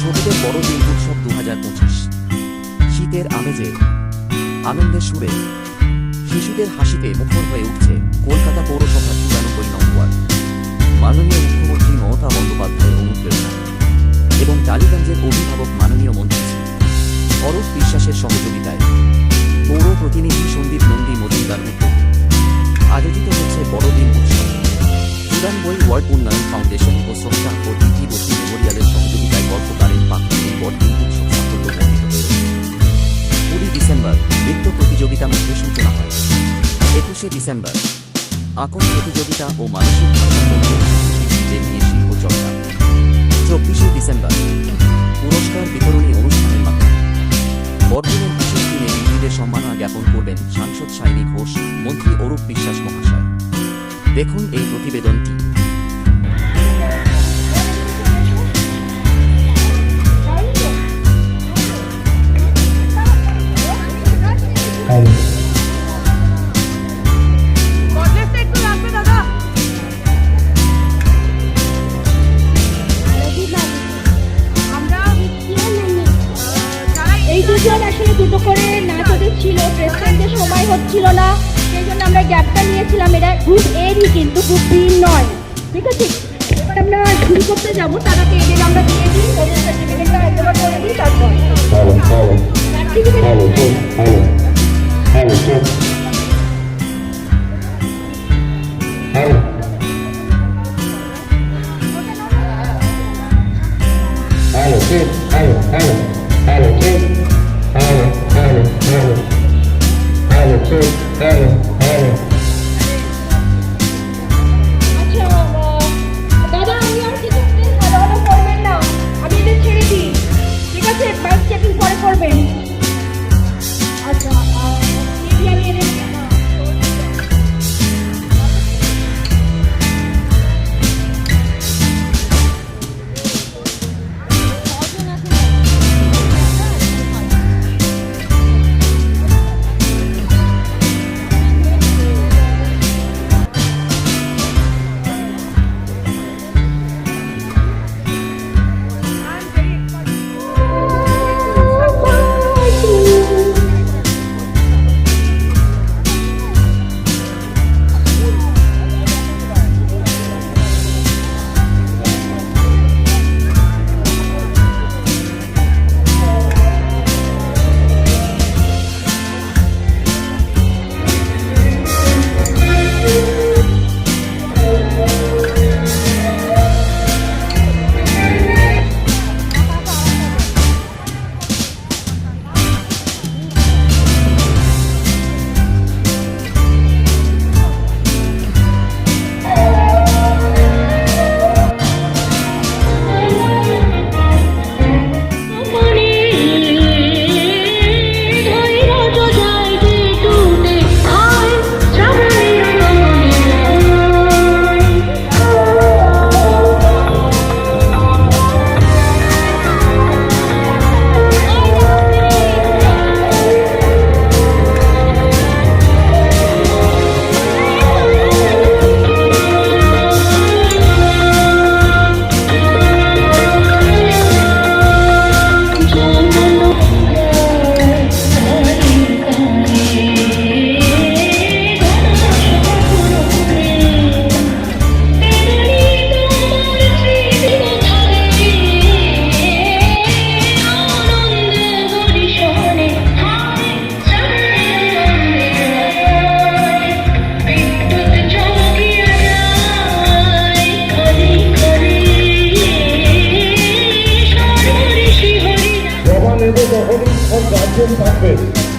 ছোটদের বড়দিন উৎসব 2025। শীতের আমেজে, আনন্দের সুরে, শিশুদের হাসিতে মুখর হয়ে উঠছে কলকাতা পৌরসভার 94 নং ওয়ার্ড। মাননীয় মুখ্যমন্ত্রী মমতা বন্দ্যোপাধ্যায়ের অনুপ্রেরণা এবং টালিগঞ্জের অভিভাবক মাননীয় মন্ত্রী অরূপ বিশ্বাসের সহযোগিতায় পৌর প্রতিনিধি সন্দীপ নন্দী মজুমদার উদ্যোগে আয়োজিত হচ্ছে বড়দিন উৎসব। 94 ওয়ার্ড উন্নয়ন ফাউন্ডেশন ও স্রষ্টা ও ডিটি বসু মেমোরিয়ালের সহযোগিতায় গল্পকালীন পাখি এই বড়দিন উৎসব সাফল্যমণ্ডিত হয়েছে। 20 ডিসেম্বর নৃত্য প্রতিযোগিতা মধ্যে সূচনা হয়। 21 ডিসেম্বর আঁকন প্রতিযোগিতা ও মানসিক ভারসাম্য শিশুদের নিয়ে শিল্পচর্চা। 24 ডিসেম্বর পুরস্কার বিতরণী অনুষ্ঠানের মাধ্যমে বড়দিনের বিশেষ দিনে বিজয়ীদের সম্মাননা জ্ঞাপন করবেন সাংসদ সায়নী ঘোষ, মন্ত্রী অরূপ বিশ্বাস মহাশয়। দেখুন এই প্রতিবেদনটি। দুটো করে নাচ ওদের ছিল, প্রেসিডেন্টের সময় হচ্ছিল না, সেই জন্য আমরা গ্যাপটা নিয়েছিলাম। এটা গ্রুপ এরই, কিন্তু গ্রুপ বি নয়, ঠিক আছে? এবার আমরা শুরু করতে যাবো, তার আগে এদের আমরা দিয়ে দিই, ওদের সার্টিফিকেটটা একবার করে দিই, তারপর দাদা আমি আর কিছু ভালো করবেন না, আমি এদের ছেড়ে দিই, ঠিক আছে? বাইক চেকিং পরে করবেন। আচ্ছা আমি এদের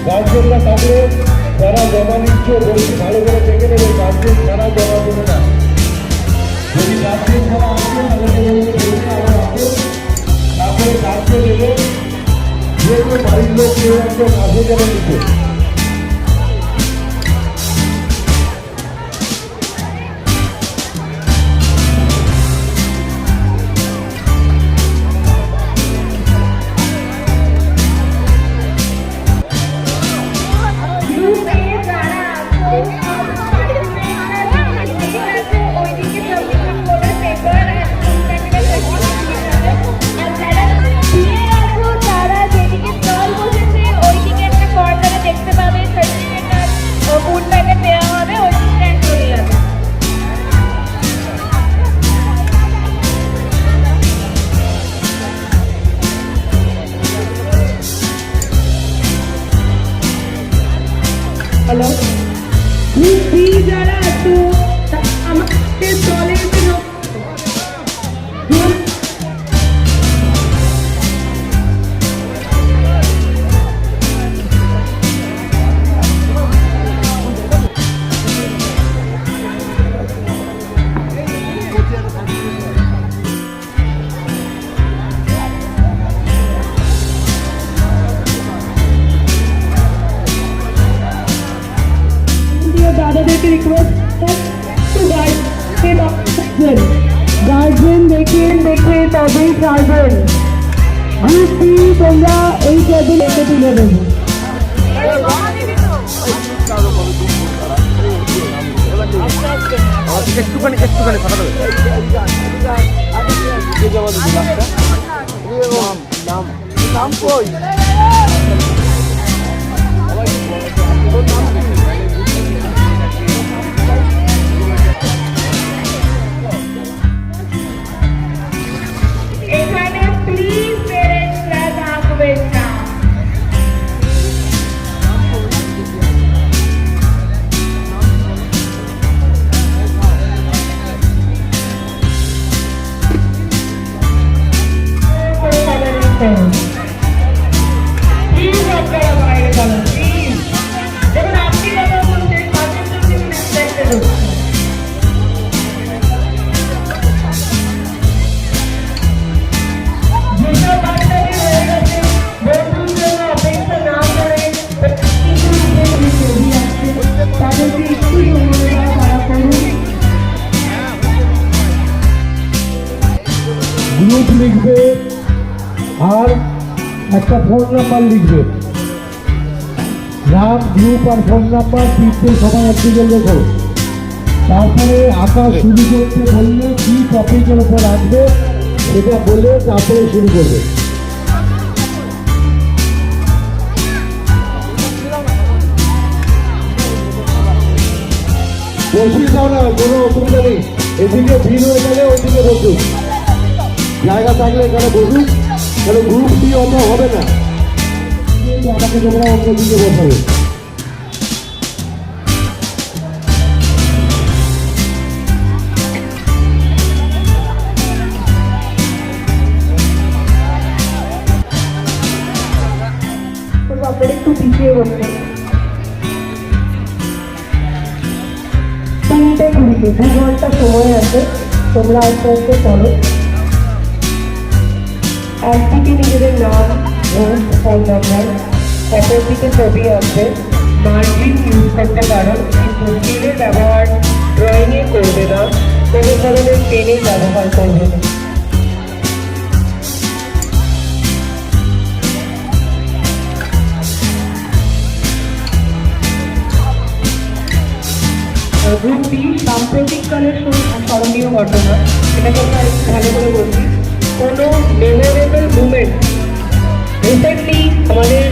গার্জেনরা থাকলে যারা জমা নিচ্ছ বলছি ভালো করে দেখে নেবে, গার্জেন ছাড়া জমা দেবে না। যদি গার্জেন ছাড়া আসবে তারপরে গার্জেন দেবে, যেহেতু বাড়ির লোক কেউ একজন আসে জমা নিতে। দেখেন, দেখে তবেই ছাড়বেন। গ্রুপ বি তোমরা এই টেবিল এসে তুলে দেবো। একটুখানি ফাঁকা দেবে। নাম কই? এখানে প্লিজ পেরেন্টসরা থাকবেন না। প্লিজ আপনারা বাইরে চলুন, প্লিজ। দেখুন আপনি কথা বলছেন, তাদের জন্য রেসপেক্টেড হচ্ছে। যেসব বাচ্চাদের হয়ে গেছে, বন্ধুর জন্য অপেক্ষা না করে কিছু নিজের ছবি আসছে, তাদেরকে একটু সময় দেওয়া তারা করুন। গ্রুপ লিখবে আর একটা ফোন নাম্বার লিখবে। নাম, গ্রুপ আর ফোন নাম্বার তিনটে সবাই একদিকে লেখো। তারপরে আঁকা শুরু করতে বললে কি টপিকের উপর আসবে সেটা বলে তারপরে শুরু করবে। বসিয়ে দাও না, কোনো অসুবিধা নেই। এদিকে ভিড় হয়ে গেলে ওইদিকে বসুন, জায়গা থাকলে এখানে বসুন, তাহলে গ্রুপ দিয়ে অত হবে না। আমাকে তোমরা অন্যদিকে বসাবে। আপনারা একটু পিছিয়ে বসবেন। 3:20, 2 ঘন্টা সময় আছে, তোমরা আস্তে আস্তে করো। একদিকে নিজেদের নাম, গ্রুপ, ফোন নাম্বার, অপর দিকে ছবি আছে। মার্জিন ইউজ করতে পারো, কিন্তু স্কেলের ব্যবহার ড্রয়িংয়ে করবে না, কোনো ধরনের পেনের ব্যবহার করবে না। গ্রুপ বি সাম্প্রতিককালের স্মরণীয় ঘটনা, এটাকে আমরা একটু ভালো করে বলছি। কোনো মেমোরেবল মুভমেন্ট রিসেন্টলি আমাদের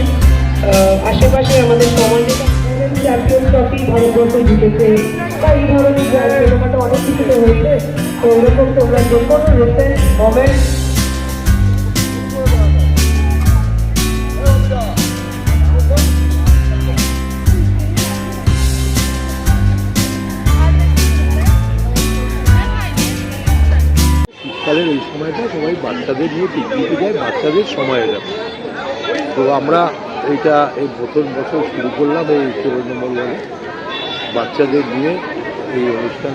আশেপাশে আমাদের সমাজে চ্যাম্পিয়ন ট্রফি ভারতবর্ষ জিতেছে, বা এই ধরনের ছোটোখাটো অনেক কিছুতে হয়েছে। তো ওরকম তোমরা যে কোনো রিসেন্ট মোমেন্ট শীতকালের এই সময়টা সবাই বাচ্চাদের নিয়ে পিকনিকে যায়, বাচ্চাদের সময় যাবে। তো আমরা এইটা এই প্রথম বছর শুরু করলাম এই 14 নম্বর ওয়ার্ডে বাচ্চাদের নিয়ে এই অনুষ্ঠান।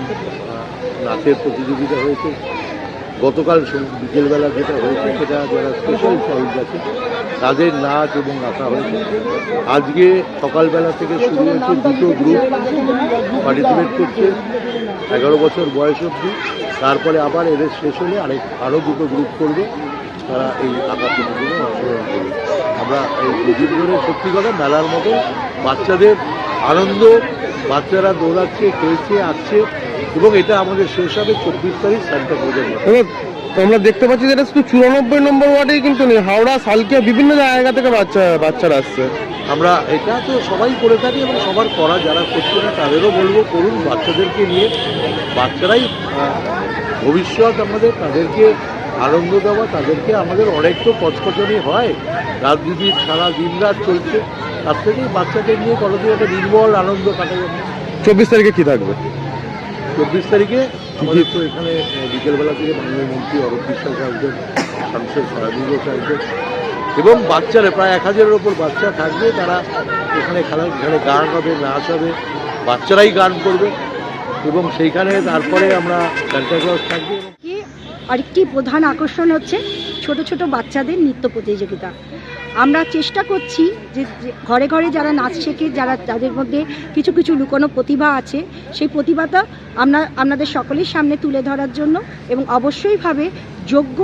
নাচের প্রতিযোগিতা হয়েছে গতকাল বিকেলবেলা, যেটা হয়েছে সেটা যারা স্পেশাল চাইল্ড আছে তাদের নাচ এবং আঁকা হয়েছে। আজকে সকালবেলা থেকে শুরু হয়েছে, 2টো গ্রুপ পার্টিসিপেট করছে 11 বছর বয়স অবধি। তারপরে আবার এদের শেষ হলে আরও 2টো গ্রুপ করবে, তারা এই আঁকা প্রতিযোগিতায় অংশগ্রহণ করবে। আমরা এই দুদিন ধরে সত্যি কথা মেলার মতো বাচ্চাদের আনন্দ, বাচ্চারা দৌড়াচ্ছে, খেলছে, আঁকছে, এবং এটা আমাদের শেষ হবে 24 তারিখ সান্তা ক্রুজের মাঠে। আমরা দেখতে পাচ্ছি যে এটা শুধু 94 নম্বর ওয়ার্ডেই কিন্তু নেই, হাওড়া, সালকিয়া, বিভিন্ন জায়গা থেকে বাচ্চারা আসছে। আমরা এটা তো সবাই করে থাকি এবং সবার করা, যারা করছে না তাদেরও বলবো করুন। বাচ্চাদেরকে নিয়ে, বাচ্চারাই ভবিষ্যৎ আমাদের, তাদেরকে আনন্দ দেওয়া, তাদেরকে আমাদের অনেক তো কচকচনি হয়, রাজনীতি সারা দিন রাত চলছে, তার থেকে বাচ্চাদের নিয়ে কতদিন একটা নির্মল আনন্দ কাটা যাবে। 24 তারিখে কি থাকবে? 24 তারিখে আমাদের তো এখানে বিকেলবেলা থেকে মাননীয় মন্ত্রী অরূপ বিশ্বাস আসবেন, সাংসদ সারাদিন ঘোষ আসবেন, এবং বাচ্চারা প্রায় 1000-এর ওপর বাচ্চা থাকবে। তারা এখানে এখানে গান হবে, নাচ হবে, বাচ্চারাই গান করবে, এবং সেইখানে তারপরে আমরা সান্তা ক্লজ থাকবে। আরেকটি প্রধান আকর্ষণ হচ্ছে ছোট ছোট বাচ্চাদের নৃত্য প্রতিযোগিতা। আমরা চেষ্টা করছি যে ঘরে ঘরে যারা নাচ শেখে, যাদের মধ্যে কিছু কিছু লুকোনো প্রতিভা আছে, সেই প্রতিভাটা আপনাদের সকলের সামনে তুলে ধরার জন্য, এবং অবশ্যইভাবে যোগ্য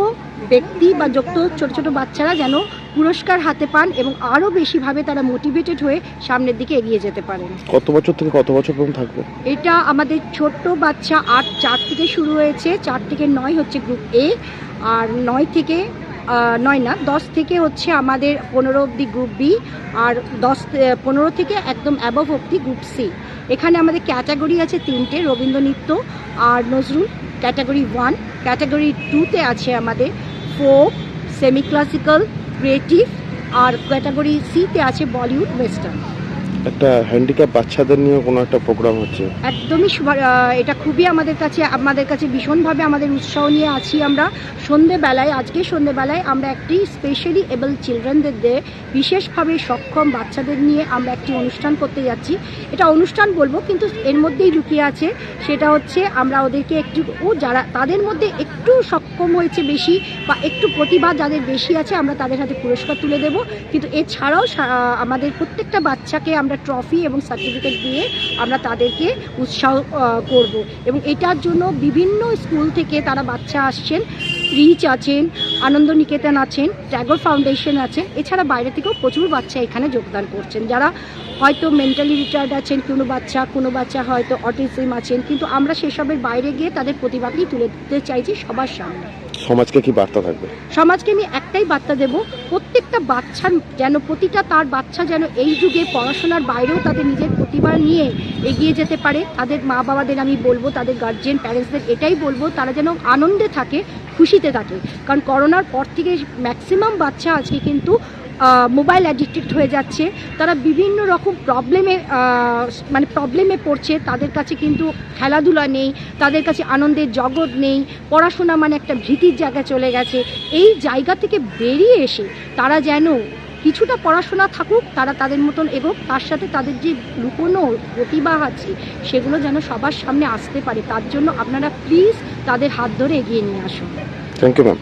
ব্যক্তি বা যোগ্য ছোট ছোট বাচ্চারা যেন পুরস্কার হাতে পান এবং আরও বেশিভাবে তারা মোটিভেটেড হয়ে সামনের দিকে এগিয়ে যেতে পারেন। কত বছর থেকে কত বছর পর্যন্ত থাকবে? এটা আমাদের ছোট্ট বাচ্চা 4 থেকে শুরু হয়েছে, 4 থেকে 9 হচ্ছে গ্রুপ এ, আর 9 থেকে 10 থেকে হচ্ছে আমাদের 15 অবধি গ্রুপ বি, আর 15 থেকে একদম অ্যাবভ অবধি গ্রুপ সি। এখানে আমাদের ক্যাটাগরি আছে 3টে, রবীন্দ্র নৃত্য আর নজরুল ক্যাটাগরি 1, ক্যাটাগরি 2তে আছে আমাদের ফোক, সেমি ক্লাসিক্যাল, ক্রিয়েটিভ, আর ক্যাটাগরি সিতে আছে বলিউড, ওয়েস্টার্ন। একটা হ্যান্ডিক্যাপ বাচ্চাদের নিয়ে কোনো একটা প্রোগ্রাম হচ্ছে, একদমই এটা খুবই আমাদের কাছে ভীষণভাবে আমাদের উৎসাহ নিয়ে আছি আমরা। আজকে সন্ধেবেলায় আমরা একটি স্পেশালি এবল চিলড্রেনদের দিয়ে বিশেষভাবে সক্ষম বাচ্চাদের নিয়ে আমরা একটি অনুষ্ঠান করতে যাচ্ছি। এটা অনুষ্ঠান বলবো কিন্তু এর মধ্যেই লুকিয়ে আছে, সেটা হচ্ছে আমরা ওদেরকে যারা তাদের মধ্যে একটু সক্ষম হয়েছে বেশি বা একটু প্রতিভা যাদের বেশি আছে, আমরা তাদের হাতে পুরস্কার তুলে দেব। কিন্তু এছাড়াও আমাদের প্রত্যেকটা বাচ্চাকে আমরা ট্রফি এবং সার্টিফিকেট দিয়ে আমরা তাদেরকে উৎসাহ করব। এবং এটার জন্য বিভিন্ন স্কুল থেকে তারা বাচ্চা আসছেন, রিচ আছেন, আনন্দ নিকেতন আছেন, ট্যাগর ফাউন্ডেশন আছেন, এছাড়া বাইরে থেকেও প্রচুর বাচ্চা এখানে যোগদান করছেন, যারা হয়তো মেন্টালি রিটায়ার্ড আছেন, কোনো বাচ্চা হয়তো অটিজম আছেন, কিন্তু আমরা সেসবের বাইরে গিয়ে তাদের প্রতিভাকেই তুলে দিতে চাইছি সবার সামনে। সমাজকে কি বার্তা থাকবে? সমাজকে আমি একটাই বার্তা দেব, প্রত্যেকটা বাচ্চা যেন তার বাচ্চা যেন এই যুগে পড়াশোনার বাইরেও তাদের নিজের প্রতিভা নিয়ে এগিয়ে যেতে পারে। তাদের মা বাবাদের আমি বলবো, তাদের গার্জিয়ান প্যারেন্টসদের এটাই বলবো, তারা যেন আনন্দে থাকে, খুশিতে থাকে। কারণ করোনার পর থেকে ম্যাক্সিমাম বাচ্চা আজকে কিন্তু মোবাইল অ্যাডিক্টেড হয়ে যাচ্ছে, তারা বিভিন্ন রকম প্রবলেমে পড়ছে। তাদের কাছে কিন্তু খেলাধুলা নেই, তাদের কাছে আনন্দের জগৎ নেই, পড়াশোনা মানে একটা ভীতির জায়গায় চলে গেছে। এই জায়গা থেকে বেরিয়ে এসে তারা যেন কিছুটা পড়াশোনা থাকুক, তারা তাদের মতন এগোক, তার সাথে তাদের যে লুকোনো প্রতিভা আছে সেগুলো যেন সবার সামনে আসতে পারে। তার জন্য আপনারা প্লিজ তাদের হাত ধরে এগিয়ে নিয়ে আসুন। Thank you ma'am.